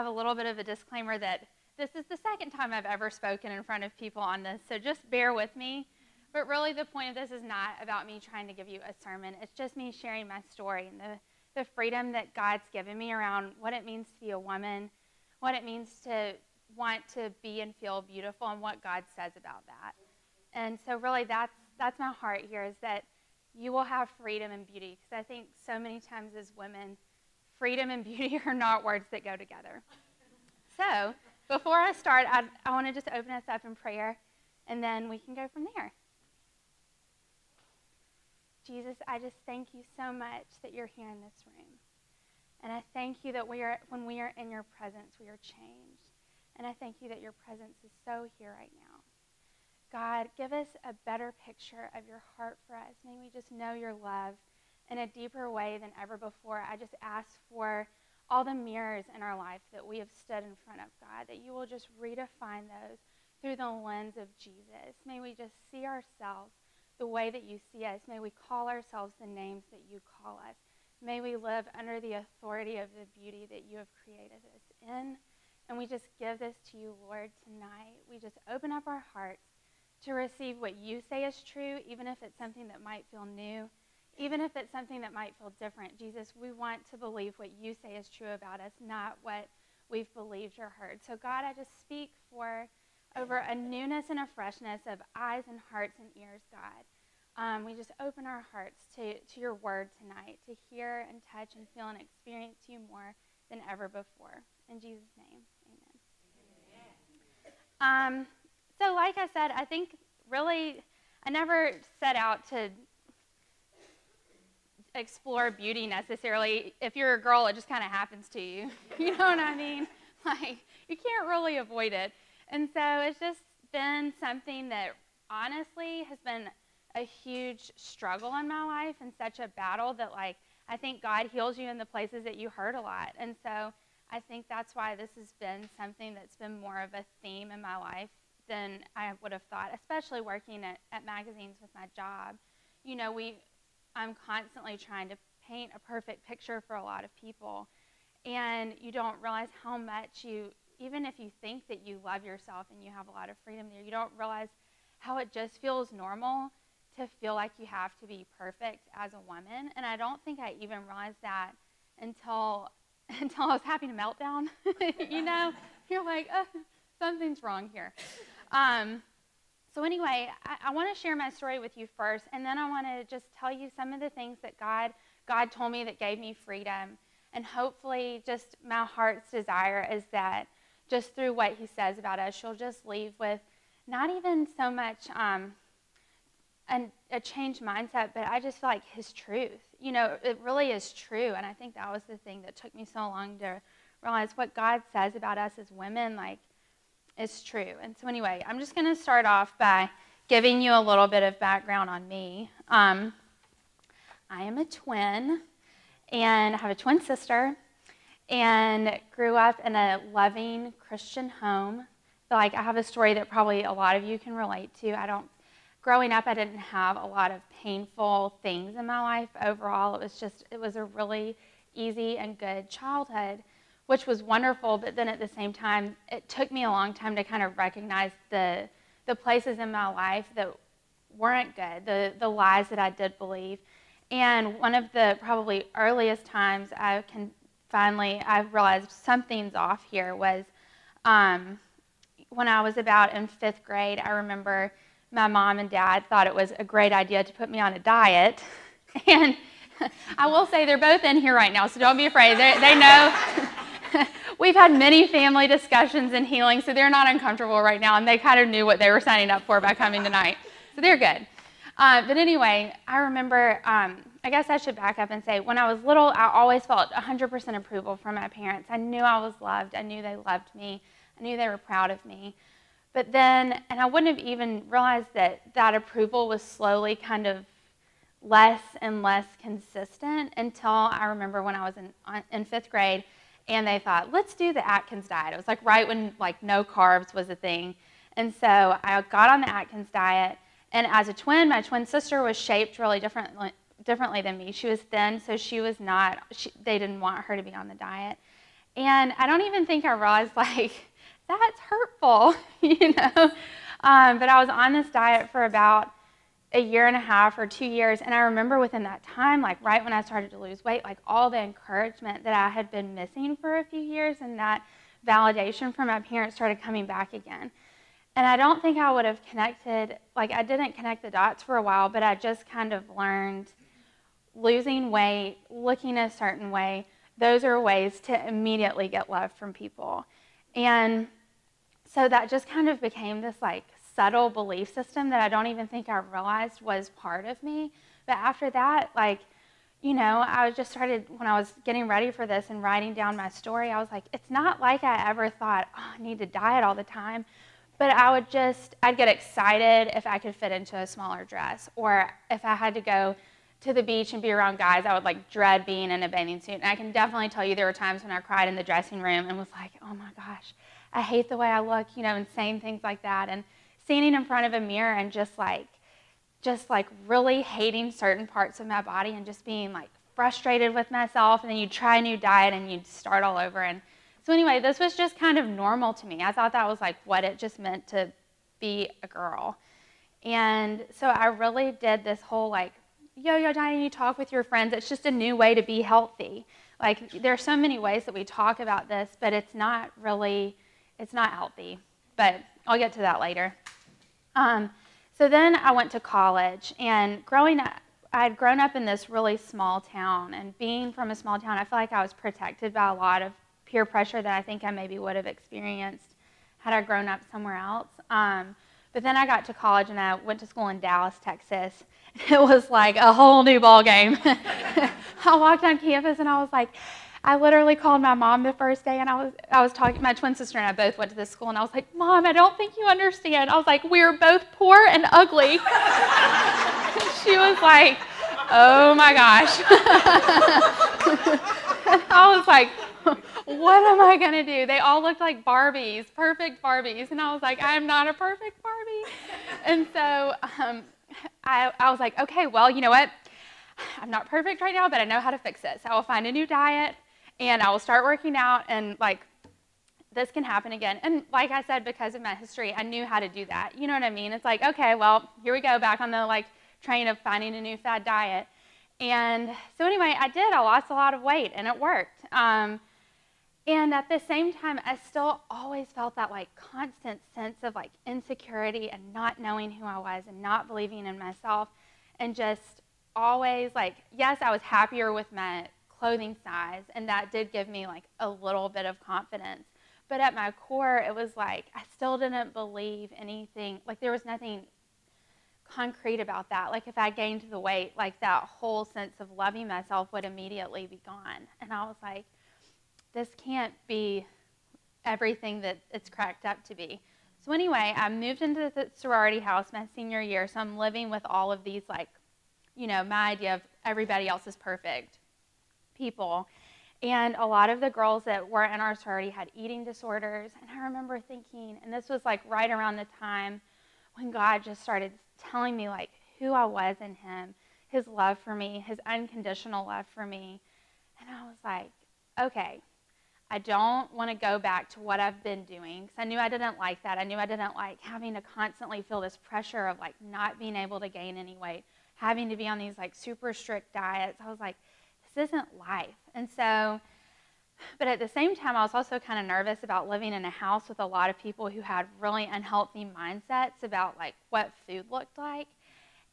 have a little bit of a disclaimer that this is the second time I've ever spoken in front of people on this, so just bear with me. But really the point of this is not about me trying to give you a sermon. It's just me sharing my story and the freedom that God's given me around what it means to be a woman, what it means to want to be and feel beautiful, and what God says about that. And so really that's my heart here, is that you will have freedom and beauty, because I think so many times as women, freedom and beauty are not words that go together. So before I start, I want to just open us up in prayer, and then we can go from there. Jesus, I just thank you so much that you're here in this room. And I thank you that when we are in your presence, we are changed. And I thank you that your presence is so here right now. God, give us a better picture of your heart for us. May we just know your love in a deeper way than ever before. I just ask for all the mirrors in our life that we have stood in front of, God, that you will just redefine those through the lens of Jesus. May we just see ourselves the way that you see us. May we call ourselves the names that you call us. May we live under the authority of the beauty that you have created us in. And we just give this to you, Lord, tonight. We just open up our hearts to receive what you say is true, even if it's something that might feel new, even if it's something that might feel different. Jesus, we want to believe what you say is true about us, not what we've believed or heard. So God, I just speak over a newness and a freshness of eyes and hearts and ears, God. We just open our hearts to your word tonight, to hear and touch and feel and experience you more than ever before. In Jesus' name, amen. So like I said, I think really I never set out to explore beauty necessarily. If you're a girl, it just kind of happens to you. You know what I mean? Like, you can't really avoid it. And so it's just been something that honestly has been a huge struggle in my life, and such a battle that, like, I think God heals you in the places that you hurt a lot. And so I think that's why this has been something that's been more of a theme in my life than I would have thought, especially working at magazines with my job. You know, I'm constantly trying to paint a perfect picture for a lot of people, and you don't realize how much even if you think that you love yourself and you have a lot of freedom there, you don't realize how it just feels normal to feel like you have to be perfect as a woman. And I don't think I even realized that until I was having a meltdown. You know, you're like, oh, something's wrong here. So anyway, I want to share my story with you first, and then I want to just tell you some of the things that God told me that gave me freedom. And hopefully just my heart's desire is that just through what he says about us, you'll just leave with not even so much a changed mindset, but I just feel like his truth. You know, it really is true, and I think that was the thing that took me so long to realize what God says about us as women, like, is true. And so anyway, I'm just going to start off by giving you a little bit of background on me. I am a twin, and I have a twin sister, and grew up in a loving Christian home. So, like, I have a story that probably a lot of you can relate to. Growing up, I didn't have a lot of painful things in my life overall. It was a really easy and good childhood, which was wonderful, but then at the same time, it took me a long time to kind of recognize the places in my life that weren't good, the lies that I did believe. And one of the probably earliest times I realized something's off here was when I was about in 5th grade. I remember my mom and dad thought it was a great idea to put me on a diet. And I will say they're both in here right now, so don't be afraid. They know. We've had many family discussions and healing, so they're not uncomfortable right now, and they kind of knew what they were signing up for by coming tonight. So they're good. But anyway, I remember, I guess I should back up and say, when I was little, I always felt 100% approval from my parents. I knew I was loved. I knew they loved me. I knew they were proud of me. But then, and I wouldn't have even realized that approval was slowly kind of less and less consistent until I remember when I was in 5th grade, and they thought, let's do the Atkins diet. It was like right when like no carbs was a thing. And so I got on the Atkins diet, and as a twin, my twin sister was shaped really differently than me. She was thin, so they didn't want her to be on the diet. And I don't even think I realized, like, that's hurtful, But I was on this diet for about a year and a half or 2 years, and I remember within that time, like right when I started to lose weight, like all the encouragement that I had been missing for a few years and that validation from my parents started coming back again. And I don't think I would have connected, like I didn't connect the dots for a while, but I just kind of learned losing weight, looking a certain way, those are ways to immediately get love from people. And so that just kind of became this like subtle belief system that I don't even think I realized was part of me. But after that, like, I just started, when I was getting ready for this and writing down my story, I was like, it's not like I ever thought, oh, I need to diet all the time. But I'd get excited if I could fit into a smaller dress, or if I had to go to the beach and be around guys, I would like dread being in a bathing suit. And I can definitely tell you there were times when I cried in the dressing room and was like, oh my gosh, I hate the way I look, and saying things like that. And standing in front of a mirror and just like really hating certain parts of my body and just being like frustrated with myself. And then you'd try a new diet and you'd start all over. And so anyway, this was just kind of normal to me. I thought that was like what it just meant to be a girl. And so I really did this whole like yo-yo diet. You talk with your friends. It's just a new way to be healthy. Like there are so many ways that we talk about this, but it's not healthy. But I'll get to that later. So then I went to college, and growing up, I had grown up in this really small town, and being from a small town, I feel like I was protected by a lot of peer pressure that I think I maybe would have experienced had I grown up somewhere else. But then I got to college, and I went to school in Dallas, Texas. It was like a whole new ball game. I walked on campus, and I was like, I literally called my mom the first day, and I was talking, my twin sister and I both went to this school, and I was like, Mom, I don't think you understand. I was like, we're both poor and ugly. She was like, oh my gosh. I was like, what am I going to do? They all looked like Barbies, perfect Barbies. And I was like, I am not a perfect Barbie. And so I was like, okay, well, you know what? I'm not perfect right now, but I know how to fix it. So I will find a new diet, and I will start working out, and like this can happen again. And like I said, because of my history, I knew how to do that. You know what I mean? It's like, okay, well, here we go, back on the like train of finding a new fad diet. And so anyway, I lost a lot of weight, and it worked. And at the same time, I still always felt that like constant sense of like insecurity and not knowing who I was and not believing in myself, and just always like, yes, I was happier with my clothing size, and that did give me like a little bit of confidence. But at my core, it was like I still didn't believe anything. Like there was nothing concrete about that. Like if I gained the weight, like that whole sense of loving myself would immediately be gone. And I was like, this can't be everything that it's cracked up to be. So anyway, I moved into the sorority house my senior year, so I'm living with all of these like, my idea of everybody else is perfect people. And a lot of the girls that were in our sorority had eating disorders. And I remember thinking, and this was like right around the time when God just started telling me like who I was in him, his love for me, his unconditional love for me. And I was like, okay, I don't want to go back to what I've been doing, because I knew I didn't like that. I knew I didn't like having to constantly feel this pressure of like not being able to gain any weight, having to be on these like super strict diets. I was like, this isn't life. And so, but at the same time, I was also kind of nervous about living in a house with a lot of people who had really unhealthy mindsets about like what food looked like.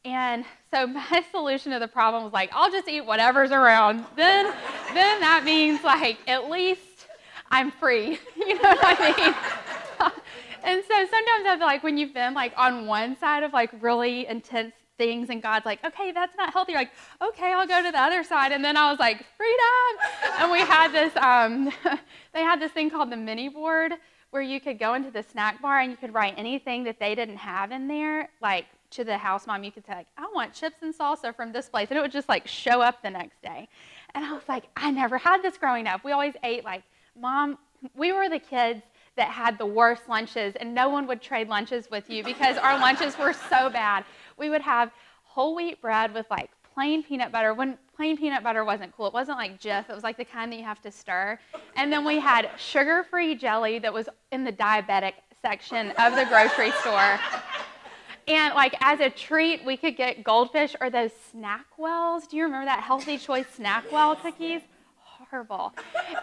And so my solution to the problem was like, I'll just eat whatever's around. Then that means like at least I'm free. You know what I mean? And so sometimes I feel like when you've been like on one side of like really intense things and God's like, okay, that's not healthy. You're like, okay, I'll go to the other side. And then I was like, freedom. And we had this, they had this thing called the mini board where you could go into the snack bar and you could write anything that they didn't have in there, like to the house mom. You could say like, I want chips and salsa from this place. And it would just like show up the next day. And I was like, I never had this growing up. We always ate like, Mom, we were the kids that had the worst lunches, and no one would trade lunches with you because our lunches were so bad. We would have whole wheat bread with like plain peanut butter. When plain peanut butter wasn't cool. It wasn't like Jif. It was like the kind that you have to stir. And then we had sugar-free jelly that was in the diabetic section of the grocery store. And like as a treat, we could get Goldfish or those Snack Wells. Do you remember that Healthy Choice Snack Well cookies? Horrible.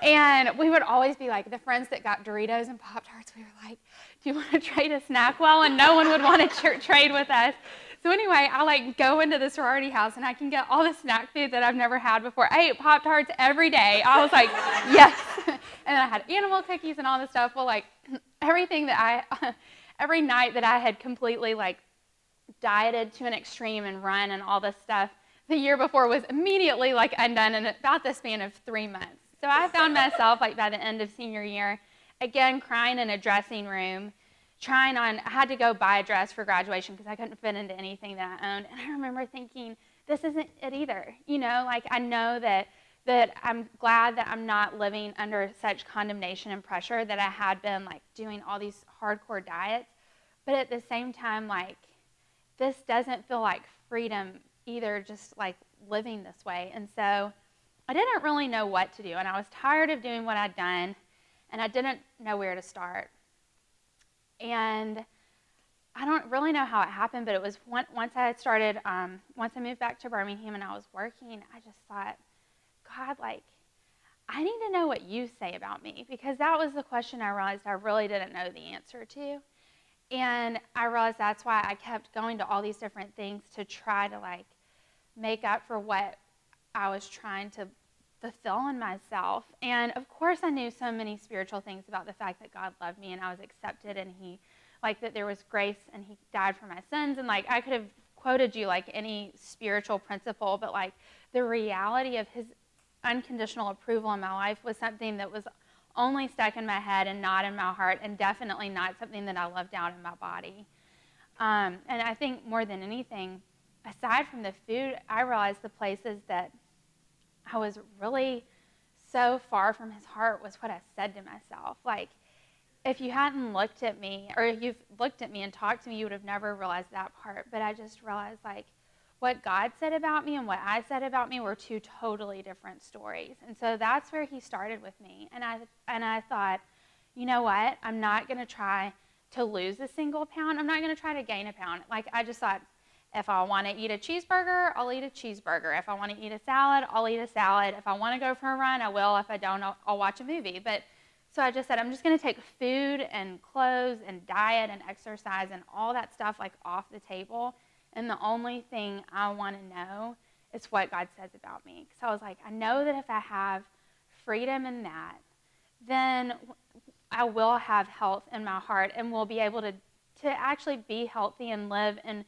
And we would always be like, the friends that got Doritos and Pop-Tarts, we were like, do you want to trade a Snack Well? And no one would want to trade with us. So anyway, I like go into the sorority house and I can get all the snack food that I've never had before. I ate Pop-Tarts every day. I was like, yes. And then I had animal cookies and all this stuff. Well, like everything that every night that I had completely like dieted to an extreme and run and all this stuff, the year before was immediately like undone in about the span of 3 months. So I found myself like by the end of senior year, again, crying in a dressing room, I had to go buy a dress for graduation because I couldn't fit into anything that I owned. And I remember thinking, this isn't it either. You know, like I know that I'm glad that I'm not living under such condemnation and pressure that I had been like doing all these hardcore diets. But at the same time, like this doesn't feel like freedom either, just like living this way. And so I didn't really know what to do. And I was tired of doing what I'd done. And I didn't know where to start. And I don't really know how it happened, but it was once I moved back to Birmingham and I was working, I just thought, God, like, I need to know what you say about me, because that was the question I realized I really didn't know the answer to. And I realized that's why I kept going to all these different things to try to like make up for what I was trying to fulfill in myself. And of course I knew so many spiritual things about the fact that God loved me and I was accepted and he, like that there was grace and he died for my sins. And like I could have quoted you like any spiritual principle, but like the reality of his unconditional approval in my life was something that was only stuck in my head and not in my heart, and definitely not something that I loved out in my body. And I think more than anything, aside from the food, I realized the places that I was really so far from his heart was what I said to myself. Like, if you hadn't looked at me, or if you've looked at me and talked to me, you would have never realized that part. But I just realized, like, what God said about me and what I said about me were two totally different stories. And so that's where he started with me. And I thought, you know what? I'm not going to try to lose a single pound. I'm not going to try to gain a pound. Like, I just thought, if I want to eat a cheeseburger, I'll eat a cheeseburger. If I want to eat a salad, I'll eat a salad. If I want to go for a run, I will. If I don't, I'll watch a movie. But so I just said, I'm just going to take food and clothes and diet and exercise and all that stuff like off the table. And the only thing I want to know is what God says about me. So I was like, I know that if I have freedom in that, then I will have health in my heart and will be able to actually be healthy and live in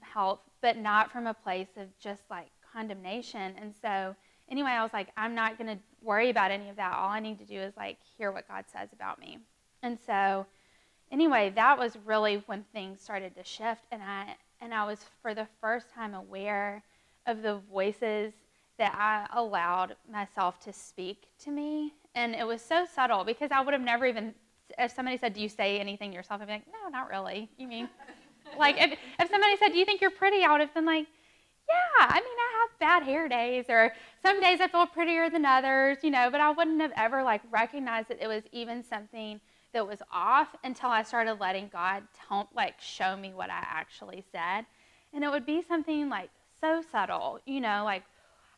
health, but not from a place of just like condemnation. And so anyway, I was like, I'm not going to worry about any of that. All I need to do is like hear what God says about me. And so anyway, that was really when things started to shift, and I was for the first time aware of the voices that I allowed myself to speak to me. And it was so subtle, because I would have never even, if somebody said, do you say anything to yourself? I'd be like, no, not really. You mean? Like, if somebody said, do you think you're pretty? I would have been like, yeah, I mean, I have bad hair days, or some days I feel prettier than others, you know, but I wouldn't have ever, like, recognized that it was even something that was off until I started letting God, show me what I actually said. And it would be something, like, so subtle, you know, like,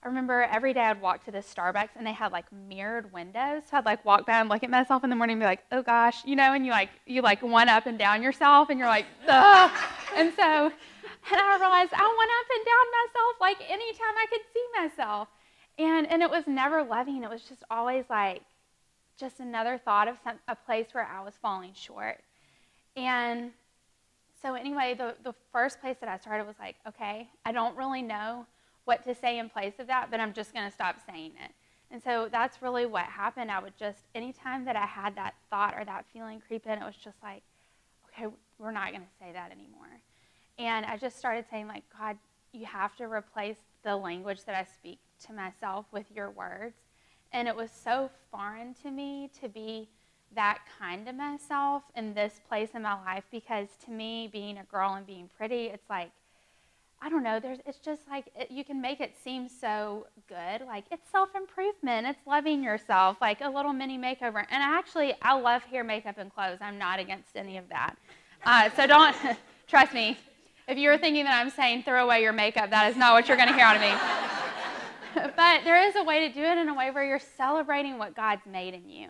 I remember every day I'd walk to this Starbucks, and they had, like, mirrored windows. So I'd, like, walk by and look at myself in the morning and be like, oh, gosh, you know, and you one up and down yourself, and you're like, ugh. And I realized I went up and down myself, like, anytime I could see myself. And it was never loving. It was just always, like, just another thought of a place where I was falling short. And so anyway, the first place that I started was like, okay, I don't really know what to say in place of that, but I'm just going to stop saying it. And so that's really what happened. I would just, anytime that I had that thought or that feeling creep in, it was just like, okay, we're not going to say that anymore. And I just started saying, like, God, you have to replace the language that I speak to myself with your words. And it was so foreign to me to be that kind to myself in this place in my life, because to me, being a girl and being pretty, it's like, I don't know, it's just like, you can make it seem so good. Like, it's self-improvement. It's loving yourself, like a little mini makeover. And I love hair, makeup, and clothes. I'm not against any of that. So don't, trust me, if you're thinking that I'm saying throw away your makeup, that is not what you're going to hear out of me. But there is a way to do it in a way where you're celebrating what God's made in you.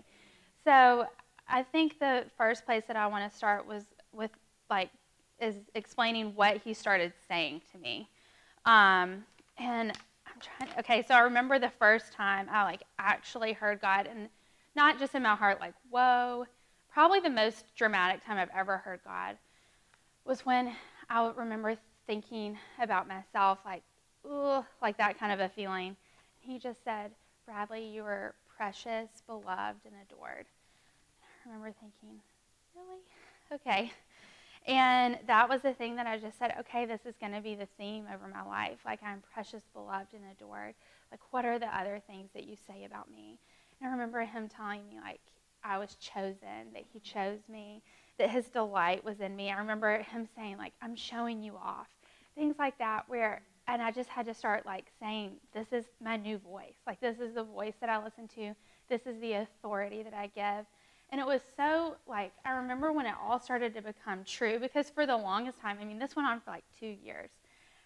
So I think the first place that I want to start was with, is explaining what he started saying to me. And so I remember the first time I actually heard God, and not just in my heart, like, whoa. Probably the most dramatic time I've ever heard God was when I remember thinking about myself, like, ooh, like that kind of a feeling. He just said, Bradley, you are precious, beloved, and adored. I remember thinking, really? Okay. And that was the thing that I just said, okay, this is going to be the theme over my life. Like, I'm precious, beloved, and adored. Like, what are the other things that you say about me? And I remember him telling me, like, I was chosen, that he chose me, that his delight was in me. I remember him saying, like, I'm showing you off. Things like that and I just had to start, like, saying, this is my new voice. Like, this is the voice that I listen to. This is the authority that I give. And it was so, like, I remember when it all started to become true, because for the longest time, this went on for like 2 years.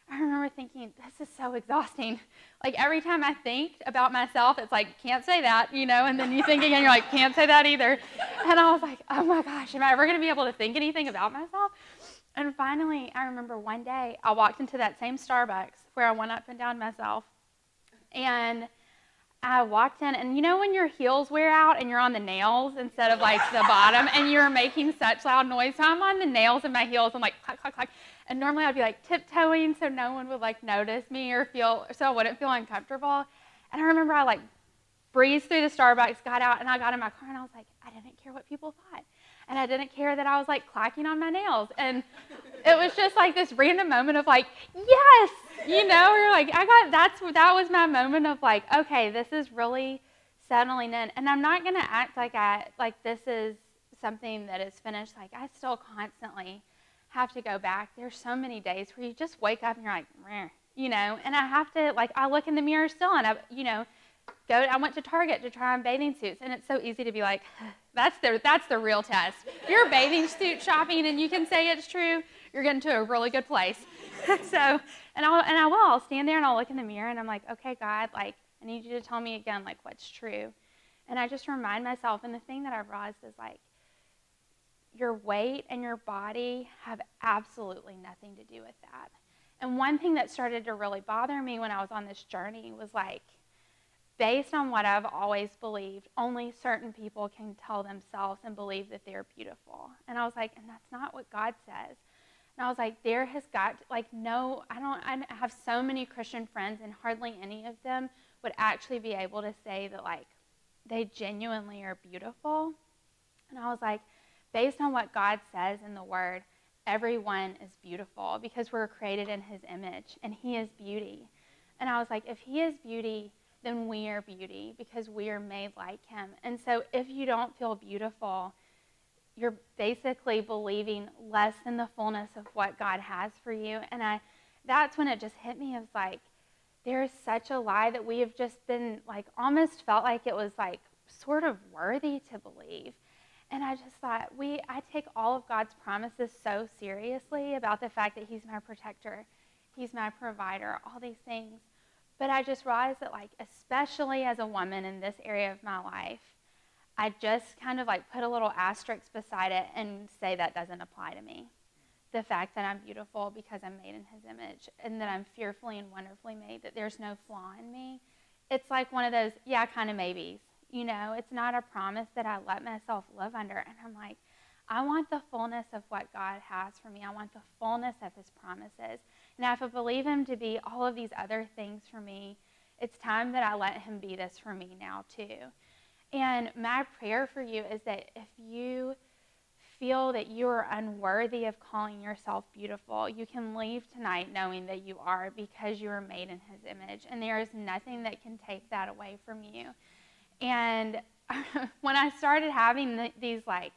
I remember thinking, this is so exhausting. Like, every time I think about myself, it's like, can't say that, and then you think again, you're like, can't say that either. And I was like, oh my gosh, am I ever going to be able to think anything about myself? And finally, I remember one day, I walked into that same Starbucks where I went up and down myself, and I walked in, and when your heels wear out and you're on the nails instead of like the bottom, and you're making such loud noise, so I'm on the nails of my heels, I'm like, clack, clack, clack. And normally I'd be like tiptoeing so no one would like notice me so I wouldn't feel uncomfortable. And I remember I like breezed through the Starbucks, got out, and I got in my car, and I was like, I didn't care what people thought. And I didn't care that I was like clacking on my nails. And it was just like this random moment of like, yes, you're like, that was my moment of like, okay, this is really settling in. And I'm not going to act like this is something that is finished. Like, I still constantly have to go back. There's so many days where you just wake up and you're like, meh, and I have to, like, I look in the mirror still, and I went to Target to try on bathing suits, and it's so easy to be like, that's the real test. If you're bathing suit shopping and you can say it's true, you're getting to a really good place. I'll stand there and I'll look in the mirror and I'm like, okay, God, like, I need you to tell me again, like, what's true. And I just remind myself, and the thing that I've realized is, like, your weight and your body have absolutely nothing to do with that. And one thing that started to really bother me when I was on this journey was, like, based on what I've always believed, only certain people can tell themselves and believe that they're beautiful. And I was like, and that's not what God says. And I was like, there has got, like, no, I have so many Christian friends, and hardly any of them would actually be able to say that, like, they genuinely are beautiful. And I was like, based on what God says in the Word, everyone is beautiful because we're created in His image, and He is beauty. And I was like, if He is beauty, then we are beauty because we are made like Him. And so if you don't feel beautiful, you're basically believing less than the fullness of what God has for you. And that's when it just hit me. It was like, there is such a lie that we have just been, like, almost felt like it was, like, sort of worthy to believe. And I just thought, I take all of God's promises so seriously about the fact that He's my protector, He's my provider, all these things. But I just realized that, like, especially as a woman in this area of my life, I just kind of, like, put a little asterisk beside it and say that doesn't apply to me. The fact that I'm beautiful because I'm made in His image, and that I'm fearfully and wonderfully made, that there's no flaw in me. It's like one of those, yeah, kind of maybes. It's not a promise that I let myself live under. And I'm like, I want the fullness of what God has for me. I want the fullness of His promises. And if I believe Him to be all of these other things for me, it's time that I let Him be this for me now too. And my prayer for you is that if you feel that you are unworthy of calling yourself beautiful, you can leave tonight knowing that you are, because you are made in His image. And there is nothing that can take that away from you. And when I started having these like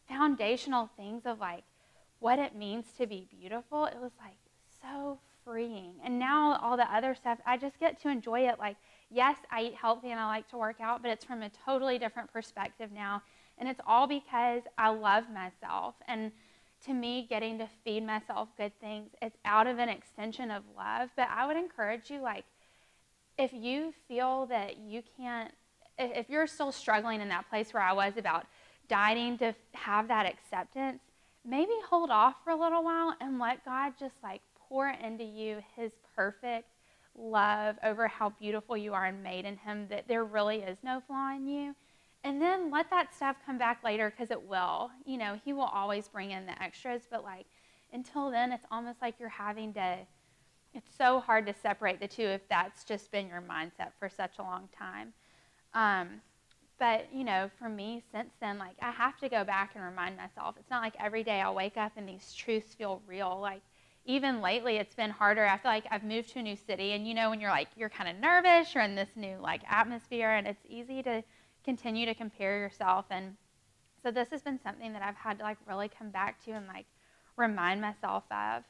foundational things of, like, what it means to be beautiful, it was like so freeing. And now all the other stuff, I just get to enjoy it. Like, yes, I eat healthy and I like to work out, but it's from a totally different perspective now. And it's all because I love myself. And to me, getting to feed myself good things, it's out of an extension of love. But I would encourage you, like, if you feel that you can't, if you're still struggling in that place where I was about dieting to have that acceptance, maybe hold off for a little while and let God just like pour into you his perfect love over how beautiful you are and made in him, that there really is no flaw in you. And then let that stuff come back later, because it will. You know, he will always bring in the extras, but like until then, it's almost like you're having to, it's so hard to separate the two if that's just been your mindset for such a long time. But, you know, for me, since then, like, I have to go back and remind myself. It's not like every day I'll wake up and these truths feel real. Like, even lately, it's been harder. I feel like I've moved to a new city, and, you know, when you're, like, you're kind of nervous, you're in this new, like, atmosphere, and it's easy to continue to compare yourself. And so this has been something that I've had to, like, really come back to and, like, remind myself of.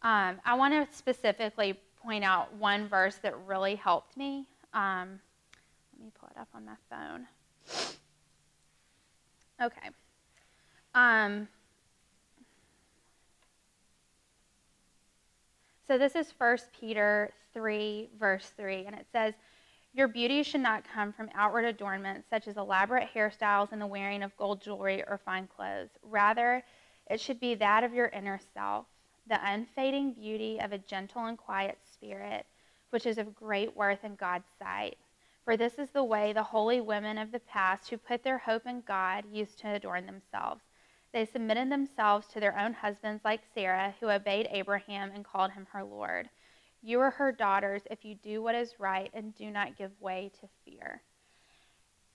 I want to specifically point out one verse that really helped me. Let me pull it up on my phone. Okay. So this is 1 Peter 3, verse 3, and it says, "Your beauty should not come from outward adornments, such as elaborate hairstyles and the wearing of gold jewelry or fine clothes. Rather, it should be that of your inner self, the unfading beauty of a gentle and quiet spirit, which is of great worth in God's sight. For this is the way the holy women of the past who put their hope in God used to adorn themselves. They submitted themselves to their own husbands, like Sarah, who obeyed Abraham and called him her Lord. You are her daughters if you do what is right and do not give way to fear."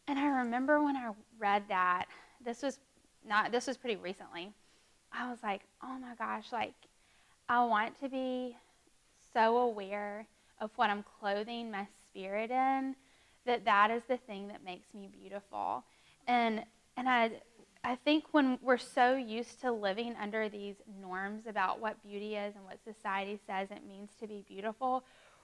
And I remember when I read that, this was pretty recently. I was like, oh my gosh, like, I want to be so aware of what I'm clothing my spirit in, that is the thing that makes me beautiful. And I think when we're so used to living under these norms about what beauty is and what society says it means to be beautiful,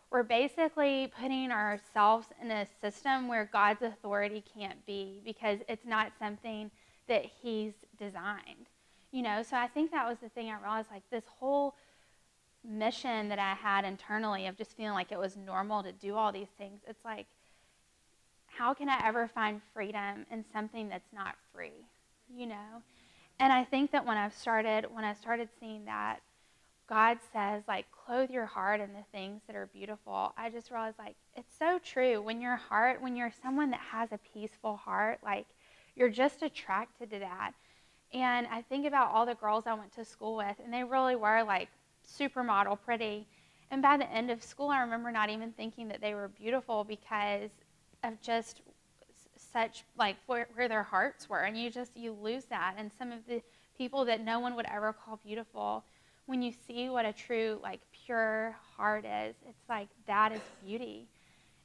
we're basically putting ourselves in a system where God's authority can't be, because it's not something that he's designed. You know, so I think that was the thing I realized, like, this whole mission that I had internally of just feeling like it was normal to do all these things. It's like, how can I ever find freedom in something that's not free, you know? And I think that when I started seeing that God says, like, clothe your heart in the things that are beautiful, I just realized, like, it's so true. When you're someone that has a peaceful heart, like, you're just attracted to that. And I think about all the girls I went to school with, and they really were, like, supermodel pretty. And by the end of school, I remember not even thinking that they were beautiful because of just such, like, where their hearts were. And you lose that. And some of the people that no one would ever call beautiful, when you see what a true, like, pure heart is, it's like, that is beauty.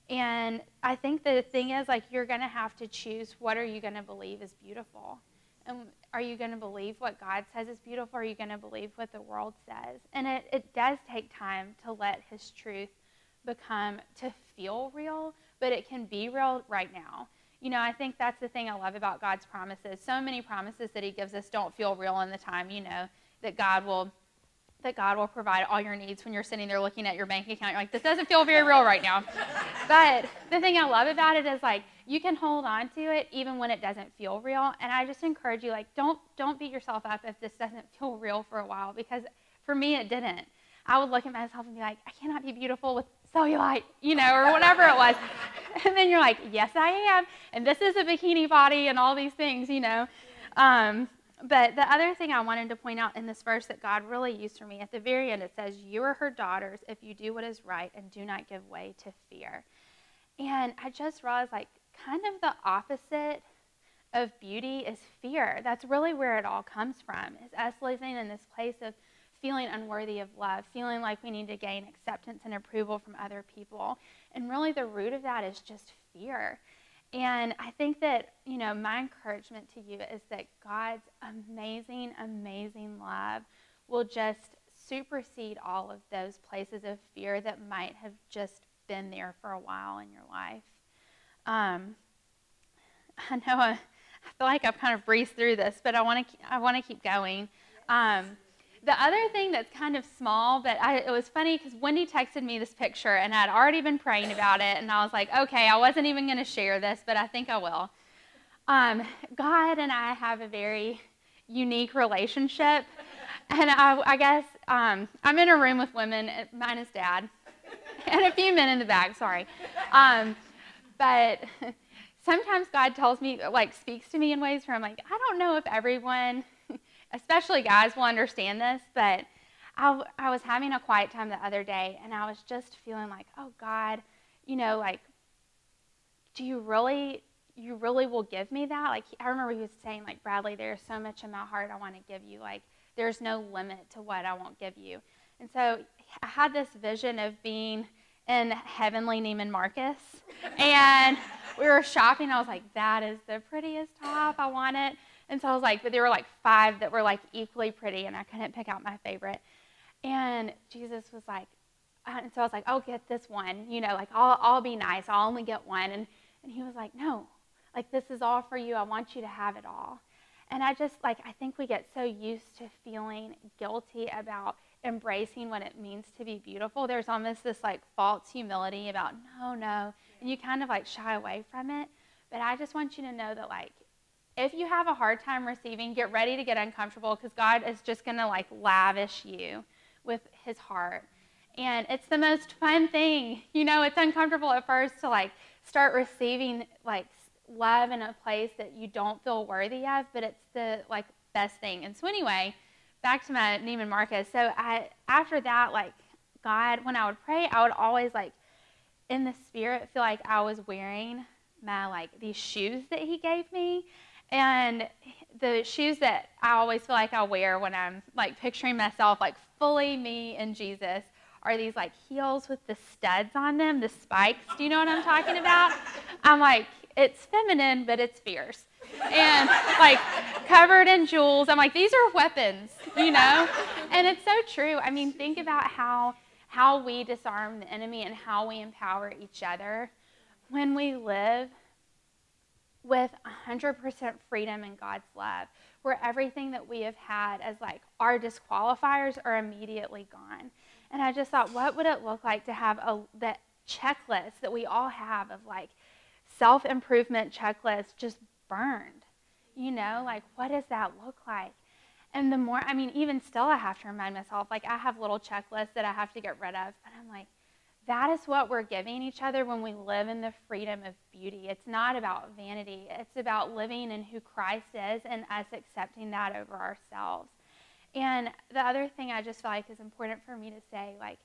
And I think the thing is, like, you're going to have to choose, what are you going to believe is beautiful? And are you going to believe what God says is beautiful, or are you going to believe what the world says? And it does take time to let his truth to feel real, but it can be real right now. You know, I think that's the thing I love about God's promises. So many promises that he gives us don't feel real in the time, you know, that God will provide all your needs when you're sitting there looking at your bank account. You're like, this doesn't feel very real right now. But the thing I love about it is, like, you can hold on to it even when it doesn't feel real. And I just encourage you, like, don't beat yourself up if this doesn't feel real for a while, because for me it didn't. I would look at myself and be like, I cannot be beautiful with cellulite, you know, or whatever it was. And then you're like, yes, I am. And this is a bikini body and all these things, you know. But the other thing I wanted to point out in this verse that God really used for me, at the very end, it says, you are her daughters if you do what is right and do not give way to fear. And I just realized, like, kind of the opposite of beauty is fear. That's really where it all comes from, is us living in this place of feeling unworthy of love, feeling like we need to gain acceptance and approval from other people. And really the root of that is just fear. And I think that, you know, my encouragement to you is that God's amazing, amazing love will just supersede all of those places of fear that might have just been there for a while in your life. I know I feel like I've kind of breezed through this, but I want to keep going. The other thing that's kind of small, but it was funny because Wendy texted me this picture, and I'd already been praying about it, and I was like, okay, I wasn't even going to share this, but I think I will. God and I have a very unique relationship, and I guess I'm in a room with women, minus Dad, and a few men in the back, sorry. But sometimes God tells me, like, speaks to me in ways where I'm like, I don't know if everyone, especially guys, will understand this, but I was having a quiet time the other day, and I was just feeling like, oh, God, like, do you really will give me that? Like, I remember he was saying, like, Bradley, there's so much in my heart I want to give you. Like, there's no limit to what I won't give you. And so I had this vision of being in heavenly Neiman Marcus, and we were shopping. I was like, that is the prettiest top. I want it. And so I was like, but there were like 5 that were like equally pretty, and I couldn't pick out my favorite. And Jesus was like, and so I was like, I'll get this one. Like, I'll be nice. I'll only get one. And he was like, no, like, this is all for you. I want you to have it all. And I just, like, I think we get so used to feeling guilty about embracing what it means to be beautiful. There's almost this, like, false humility about, no, and you kind of, like, shy away from it. But I just want you to know that, like, if you have a hard time receiving, get ready to get uncomfortable, because God is just going to, like, lavish you with his heart. And it's the most fun thing. It's uncomfortable at first to, like, start receiving, like, love in a place that you don't feel worthy of, but it's the, like, best thing. And so anyway, back to my Neiman Marcus. So after that, like, God, when I would pray, I would always, like, in the spirit, feel like I was wearing my, like, these shoes that he gave me. And the shoes that I always feel like I wear when I'm, like, picturing myself, like, fully me and Jesus, are these, like, heels with the studs on them, the spikes. Do you know what I'm talking about? I'm like, it's feminine, but it's fierce. And, like, covered in jewels. I'm like, these are weapons, And it's so true. I mean, think about how we disarm the enemy and how we empower each other when we live with 100% freedom in God's love, where everything that we have had as, like, our disqualifiers are immediately gone. And I just thought, what would it look like to have that checklist that we all have of, like, self-improvement checklist just burned? Like, what does that look like? And the more, I mean, even still, I have to remind myself, like, I have little checklists that I have to get rid of. But I'm like, that is what we're giving each other when we live in the freedom of beauty. It's not about vanity. It's about living in who Christ is and us accepting that over ourselves. And the other thing I just feel like is important for me to say, like,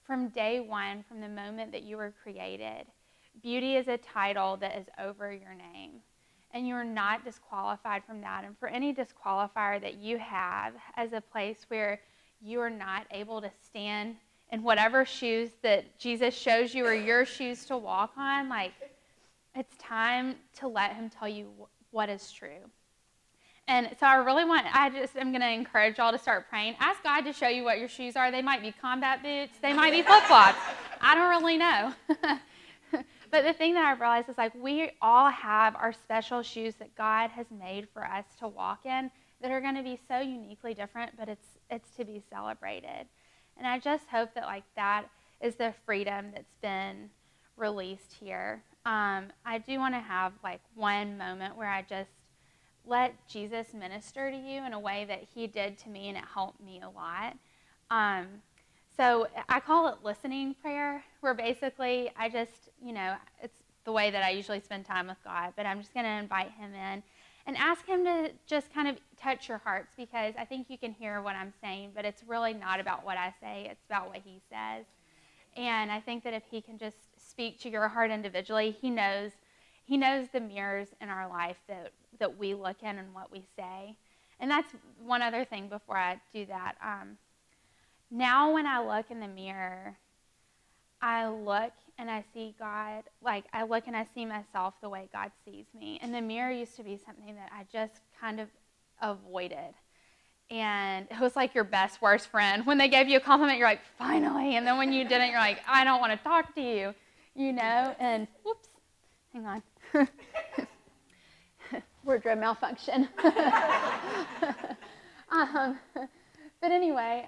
from day one, from the moment that you were created, beauty is a title that is over your name. And you're not disqualified from that. And for any disqualifier that you have as a place where you are not able to stand in whatever shoes that Jesus shows you are your shoes to walk on, like, it's time to let him tell you what is true. And so I just am going to encourage y'all to start praying. Ask God to show you what your shoes are. They might be combat boots. They might be flip-flops. I don't really know. But the thing that I've realized is, like, we all have our special shoes that God has made for us to walk in that are going to be so uniquely different, but it's to be celebrated. And I just hope that, like, that is the freedom that's been released here. I do want to have, like, one moment where I just let Jesus minister to you in a way that he did to me, and it helped me a lot. So I call it listening prayer, where basically I just, it's the way that I usually spend time with God, but I'm just going to invite him in and ask him to just kind of touch your hearts, because I think you can hear what I'm saying, but it's really not about what I say. It's about what he says. And I think that if he can just speak to your heart individually, he knows the mirrors in our life that we look in and what we say. And that's one other thing before I do that. Now when I look in the mirror, I look and I see God, like, I look and I see myself the way God sees me. And the mirror used to be something that I just kind of avoided. And it was like your best, worst friend. When they gave you a compliment, you're like, finally. And then when you didn't, you're like, I don't want to talk to you, And whoops, hang on. Wardrobe malfunction. But anyway,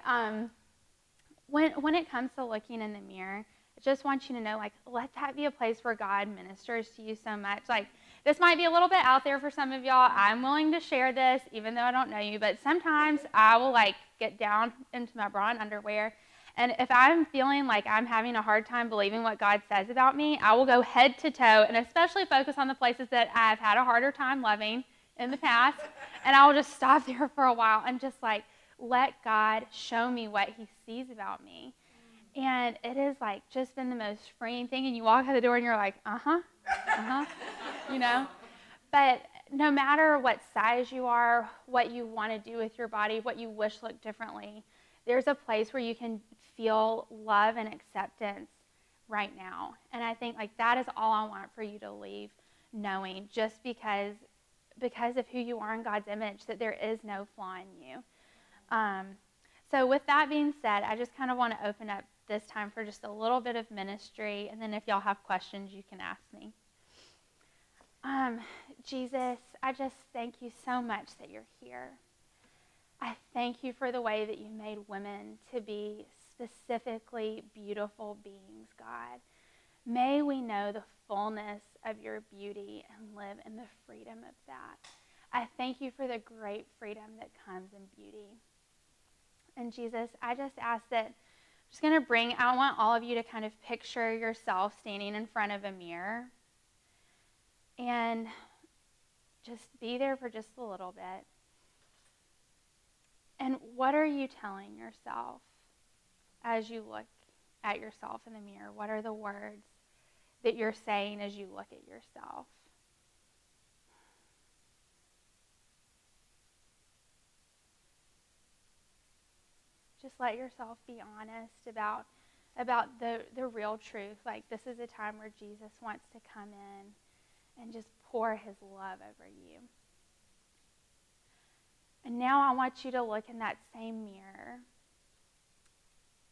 when it comes to looking in the mirror, I just want you to know, like, let that be a place where God ministers to you so much. Like, this might be a little bit out there for some of y'all. I'm willing to share this, even though I don't know you. But sometimes I will, like, get down into my bra and underwear. And if I'm feeling like I'm having a hard time believing what God says about me, I will go head to toe and especially focus on the places that I've had a harder time loving in the past. And I will just stop there for a while and just, like, let God show me what he sees about me. And it is, like, just been the most freeing thing. And you walk out the door and you're like, But no matter what size you are, what you want to do with your body, what you wish looked differently, there's a place where you can feel love and acceptance right now. And I think, like, that is all I want for you to leave knowing, just because of who you are in God's image, that there is no flaw in you. So with that being said, I just kind of want to open up this time for just a little bit of ministry, and then if y'all have questions, you can ask me. Jesus, I just thank you so much that you're here. I thank you for the way that you made women to be specifically beautiful beings, God. May we know the fullness of your beauty and live in the freedom of that. I thank you for the great freedom that comes in beauty. And Jesus, I just ask that, I want all of you to kind of picture yourself standing in front of a mirror and just be there for just a little bit. And what are you telling yourself as you look at yourself in the mirror? What are the words that you're saying as you look at yourself? Just let yourself be honest about the real truth. Like, this is a time where Jesus wants to come in and just pour his love over you. And now I want you to look in that same mirror,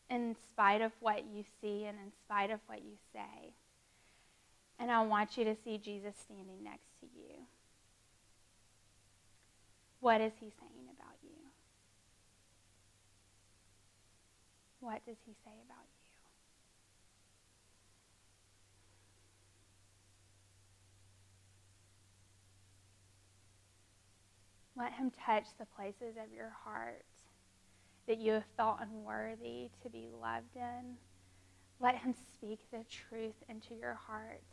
in spite of what you see and in spite of what you say. And I want you to see Jesus standing next to you. What is he saying about you? What does he say about you? Let him touch the places of your heart that you have felt unworthy to be loved in. Let him speak the truth into your heart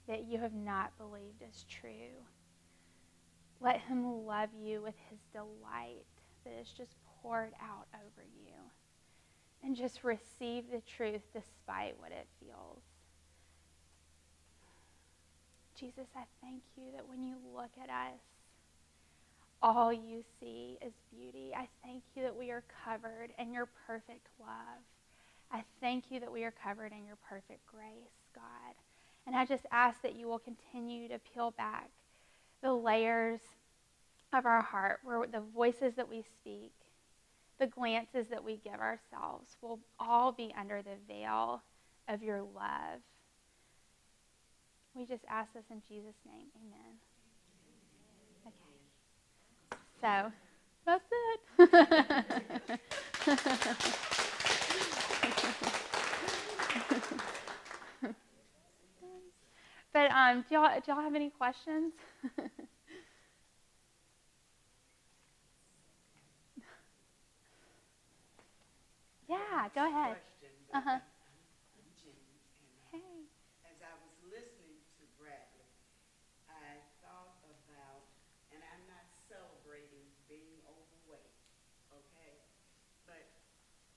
that you have not believed is true. Let him love you with his delight that is just poured out over you. And just receive the truth despite what it feels. Jesus, I thank you that when you look at us, all you see is beauty. I thank you that we are covered in your perfect love. I thank you that we are covered in your perfect grace, God. And I just ask that you will continue to peel back the layers of our heart, where the voices that we speak, the glances that we give ourselves will all be under the veil of your love. We just ask this in Jesus' name. Amen. Okay. So, that's it. But do y'all have any questions? Yeah, go ahead. Uh-huh. Hey. As I was listening to Bradley, I thought about, and I'm not celebrating being overweight, okay? But,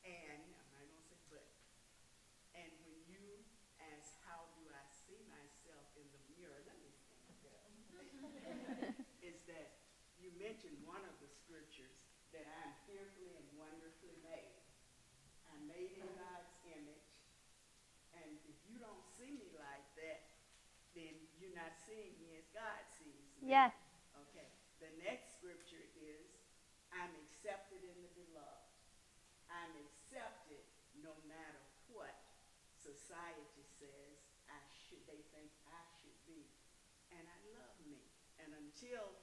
and, I'm not going to say but, and when you ask how do I see myself in the mirror, let me stand up, is that you mentioned one of the scriptures that I'm fearfully and wonderfully made. I'm made in God's image, and if you don't see me like that, then you're not seeing me as God sees me. Yeah. Okay. The next scripture is, I'm accepted in the beloved. I'm accepted no matter what society says they think I should be. And I love me. And until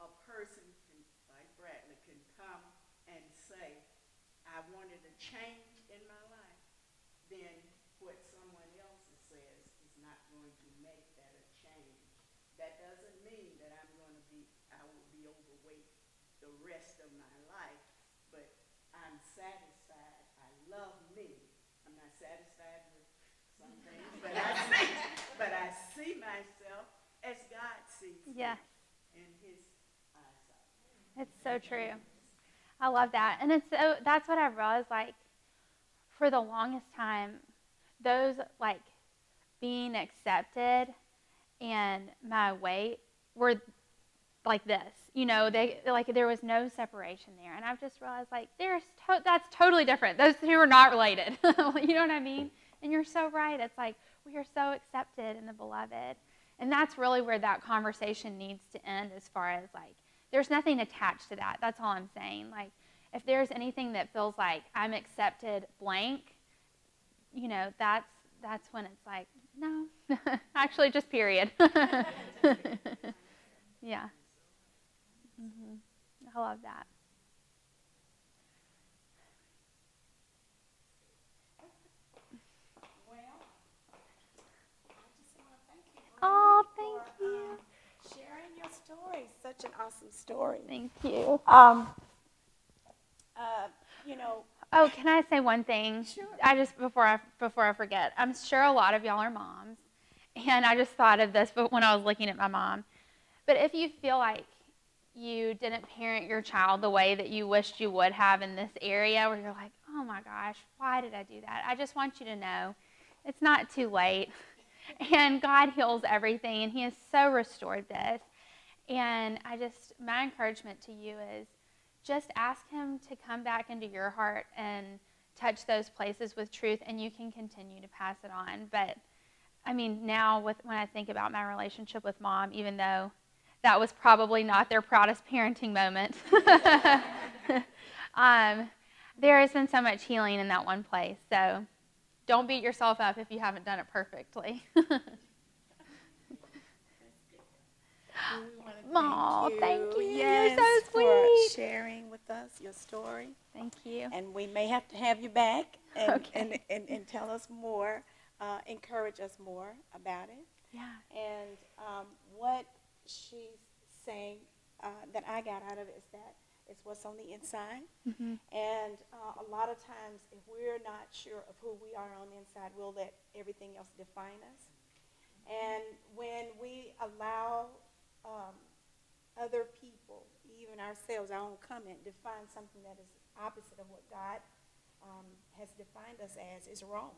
a person can, like Bradley, can come and say, I wanted a change in my life, then what someone else says is not going to make that a change. That doesn't mean that I will be overweight the rest of my life, but I'm satisfied. I love me. I'm not satisfied with some things, but I see myself as God sees me Yes. in His eyesight. It's so true. I love that. And that's what I realized, like, for the longest time, those, like, being accepted and my weight were like this. There was no separation there. And I've just realized, like, that's totally different. Those two are not related. You know what I mean? And you're so right. It's like, we are so accepted in the beloved. And that's really where that conversation needs to end, as far as, like, there's nothing attached to that. That's all I'm saying. Like, if there's anything that feels like I'm accepted blank, that's when it's like, no, actually just period. Yeah. I love that. Well, I just want to thank you, Oh, Brandy, thank you. sharing your story. Such an awesome story. Thank you. You know. Oh, can I say one thing? Sure. Before I forget, I'm sure a lot of y'all are moms, and I just thought of this when I was looking at my mom. But if you feel like you didn't parent your child the way that you wished you would have in this area, where you're like, oh my gosh, why did I do that? I just want you to know it's not too late. And God heals everything, and He has so restored this. And my encouragement to you is just ask Him to come back into your heart and touch those places with truth, and you can continue to pass it on. But, I mean, now when I think about my relationship with Mom, even though that was probably not their proudest parenting moment, there has been so much healing in that one place. So don't beat yourself up if you haven't done it perfectly. We want to thank you. Yes, You're so for sweet. sharing with us your story. Thank you. And we may have to have you back and, Okay. and tell us more, encourage us more about it. Yeah. And what she's saying that I got out of it is that it's what's on the inside. Mm-hmm. And a lot of times, if we're not sure of who we are on the inside, we'll let everything else define us. And when we allow other people, even ourselves, our own comment, define something that is opposite of what God has defined us as, is wrong.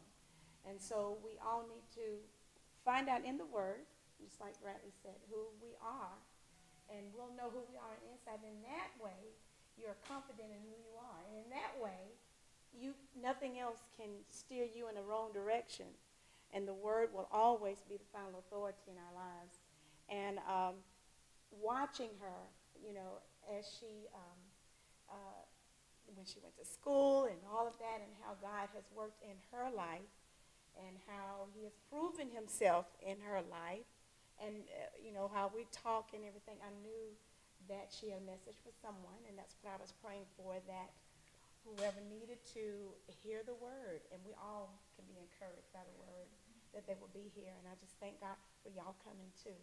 And so we all need to find out in the Word, just like Bradley said, who we are, and we'll know who we are on the inside. In that way, you're confident in who you are. And in that way, nothing else can steer you in the wrong direction. And the Word will always be the final authority in our lives. And watching her, as when she went to school and all of that, and how God has worked in her life, and how He has proven Himself in her life, and how we talk and everything, I knew that she had a message for someone, and that's what I was praying for, that whoever needed to hear the Word, and we all can be encouraged by the Word, that they will be here. And I just thank God for y'all coming too.